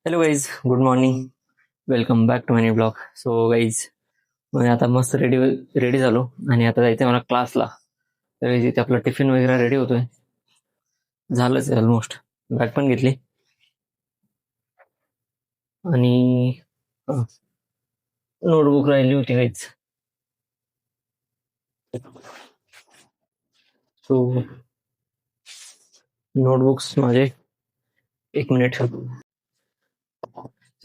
Hello guys, good morning. Welcome back to my blog. So guys, मी आता मस्त ready ready झालो आणि आता जायचं मला क्लासला. तर इथे आपला टिफिन वगैरे रेडी होतोय. झालंच ऑलमोस्ट. बॅग पण घेतली आणि नोटबुक राहिली होती गाईज. सो नोटबुक्स माझे, एक मिनिट.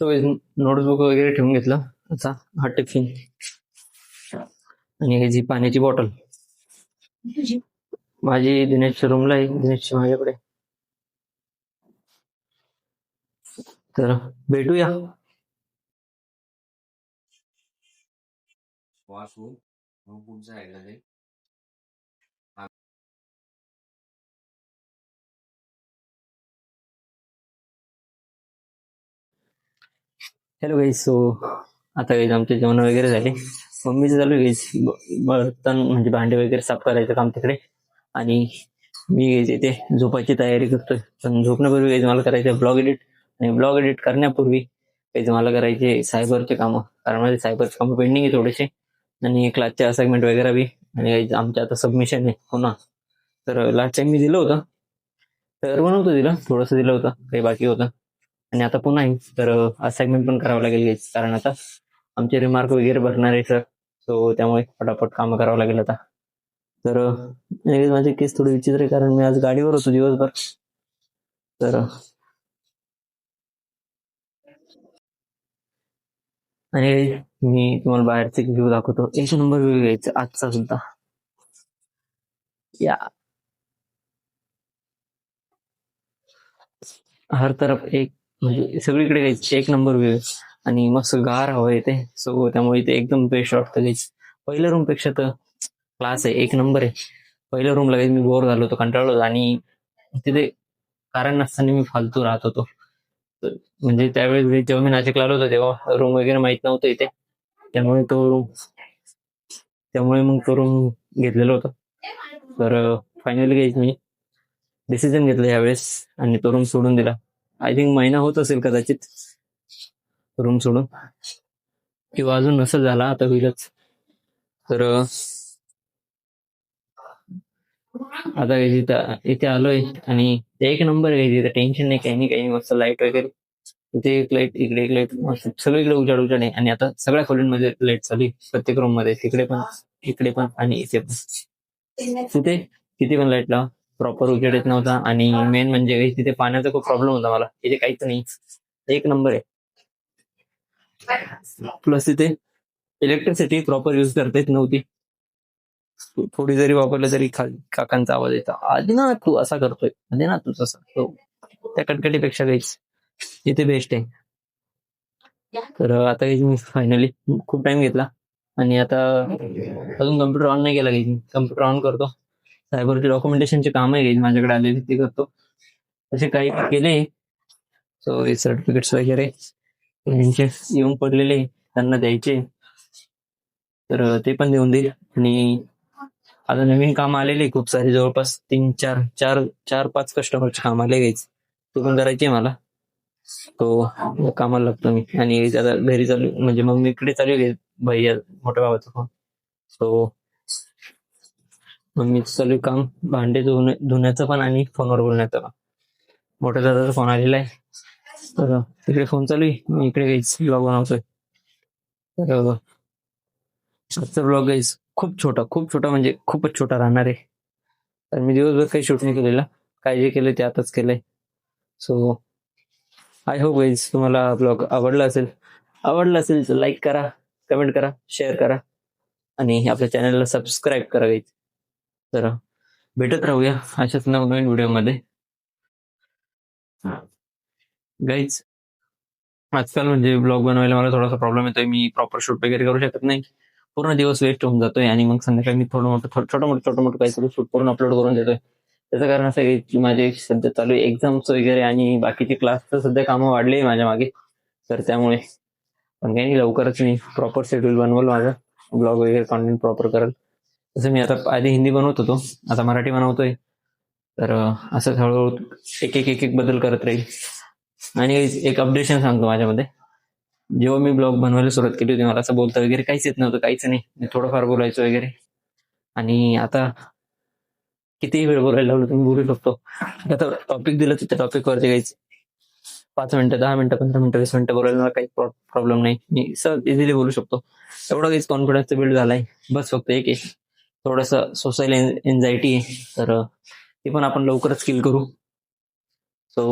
सो गाईज, नोटबुक वगैरे ठेवून घेतलं. आता हा टिफिन आणि ही पाण्याची बॉटल माझी दिनेशच्या रूमला आहे, दिनेशची माझ्याकडे. तर भेटूया. Hello guys. सो आता गाईज आमचे जेवण वगैरे झाले. मम्मीचं चालू गाईज बर्तन म्हणजे भांडे वगैरे साफ करायचं काम तिकडे. आणि मी गाईज इथे झोपायची तयारी करतोय. पण झोपण्यापूर्वी गाईज मला करायचं ब्लॉग एडिट. आणि ब्लॉग एडिट करण्यापूर्वी गाईज मला करायचे सायबरचे कामं. कारण माझे सायबरचे कामं पेंडिंग आहे थोडेसे. आणि क्लासचे असाइनमेंट वगैरे बी. आणि गाईज आमच्या आता सबमिशन आहे हो ना. तर लास्ट टाइम मी दिलं होतं, तर बनवतो दिलं, थोडंसं दिलं होतं, काही बाकी होतं. आणि आता पुन्हा आहे. तर असाइनमेंट पण करावं लागेल guys. कारण आता आमचे रिमार्क वगैरे भरणार आहे सर. सो त्यामुळे पटापट कामं करावं लागेल आता. तर माझे केस थोडे विचित्र आहे, कारण मी आज गाडीवर होतो दिवसभर. तर आणि मी तुम्हाला बाहेरचे व्ह्यू दाखवतो. एक नंबर व्ह्यू घ्यायचा आजचा सुद्धा. या हर तरफ एक, म्हणजे सगळीकडे घ्यायची एक नंबर व्ह्यू. आणि मस्त गार हवा येते. सो त्यामुळे इथे एकदम बेस्ट वाटतं घ्यायचं. पहिल्या रूम पेक्षा तर क्लास आहे, एक नंबर आहे. पहिल्या रूम लगेच मी बोर झालो होतो, कंटाळलो होतो. आणि तिथे कारण नसताना मी फालतू राहत होतो. म्हणजे त्यावेळेस जेव्हा मी नाशिकला आलो होतो तेव्हा रूम वगैरे माहित नव्हतं इथे. त्यामुळे तो रूम त्यामुळे मग तो रूम घेतलेला होता. तर फायनली काही मी डिसिजन घेतलं यावेळेस आणि तो रूम सोडून दिला. आय थिंक महिना होत असेल कदाचित रूम सोडून, किंवा अजून नसेल झाला, आता होईलच. तर आता इथे आलोय आणि एक नंबर आहे इथे. टेन्शन नाही, काही नाही, काही मस्त लाईट वगैरे. इथे एक लाईट, इकडे एक लाईट, मस्त सगळीकडे उजाड उजाड आहे. आणि आता सगळ्या खोलींमध्ये लाईट चालू आहे, प्रत्येक रूम मध्ये. तिकडे पण, इकडे पण आणि इथे पण. तिथे किती पण लाईट लावा, प्रॉपर उजेड येत नव्हता. आणि मेन म्हणजे तिथे पाण्याचा खूप प्रॉब्लेम होता मला. इथे काहीच नाही, एक नंबर आहे. प्लस इथे इलेक्ट्रिसिटी प्रॉपर युज करता येत नव्हती. थोडी जरी वापरलं तरी काकांचा आवाज येतो, आधी ना तू असा करतोय, आधी ना तू तसा. त्या कटकटीपेक्षा काहीच इथे बेस्ट आहे. तर आता काही मी फायनली खूप टाइम घेतला आणि आता अजून कम्प्युटर ऑन नाही केला. काही कम्प्युटर ऑन करतो. सायबरचे डॉक्युमेंटेशनचे काम आहे माझ्याकडे आलेले, ते करतो. असे काही केले. सो हे सर्टिफिकेट्स वगैरे यांचे येऊन पडलेले, त्यांना द्यायचे. तर ते पण देऊन देईल. आणि आता नवीन काम आलेले खूप सारे, जवळपास 3-4 4-5 कस्टमरचे काम आले गाईच. ते पण करायचे मला. तो कामाला लागतो मी. आणि आता घरी चालू, म्हणजे मग मी इकडे चालू आहे भैया, मोठ्या भावाचा फोन. सो मग मी चालू काम, भांडे धुण्याचं पण आणि फोनवर बोलण्याचं काम. मोठ्या दादाचा फोन आलेला आहे, तर तिकडे फोन चालू आहे, मी इकडे काहीच ब्लॉग बनवतोय. तर आजचा ब्लॉग गाईज खूप छोटा म्हणजे खूपच छोटा राहणार आहे. तर मी दिवसभर काही शूट नाही केलेला, काय जे केलं ते आताच केलंय. सो आय होप गाईज तुम्हाला ब्लॉग आवडला असेल तर लाईक करा, कमेंट करा, शेअर करा आणि आपल्या चॅनलला सबस्क्राईब करा गाईज. तर भेटत राहूया अशाच नवनवीन व्हिडिओमध्ये गाईज. आजकाल म्हणजे ब्लॉग बनवायला मला थोडासा प्रॉब्लेम येतोय. मी प्रॉपर शूट वगैरे करू शकत नाही. पूर्ण दिवस वेस्ट होऊन जातोय आणि मग संध्याकाळी मी छोटं मोठं काहीतरी शूट करून अपलोड करून देतोय. त्याचं कारण असं आहे की माझे सध्या चालू आहे एक्झाम्स वगैरे आणि बाकीचे क्लासचं सध्या कामं वाढले माझ्या मागे. तर त्यामुळे पण काही नाही, लवकरच मी प्रॉपर शेड्यूल बनवलं माझं, ब्लॉग वगैरे कॉन्टेंट प्रॉपर करेल. तसं मी आता आधी हिंदी बनवत होतो, आता मराठी बनवतोय. तर असं हळूहळू एक एक एक एक बदल करत राहील. आणि एक अपडेशन सांगतो माझ्यामध्ये. जेव्हा मी ब्लॉग बनवायला सुरुवात केली होती मला असं बोलता वगैरे काहीच येत नव्हतं, काहीच नाही. मी थोडंफार बोलायचो वगैरे. आणि आता कितीही वेळ बोलायला लागलो तुम्ही बोलू शकतो. आता टॉपिक दिलं तर त्या टॉपिकवरती काहीच 5 मिनिटं, 10 मिनिटं, 15 मिनिटं, 20 मिनिटं बोलायला मला काही प्रॉब्लेम नाही. मी सहज इझिली बोलू शकतो. एवढा काहीच कॉन्फिडन्स बिल्ड झालाय. बस फक्त एक आहे, थोडंसं सोशल एन्झायटी आहे, तर ती पण आपण लवकरच किल करू. सो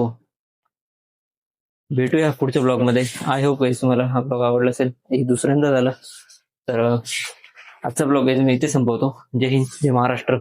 भेटूया पुढच्या ब्लॉगमध्ये. आय होप गाईस तुम्हाला हा ब्लॉग आवडला असेल. एक दुसऱ्यांदा झाला तर आजचा ब्लॉग मी इथे संपवतो. जय हिंद, जय महाराष्ट्र.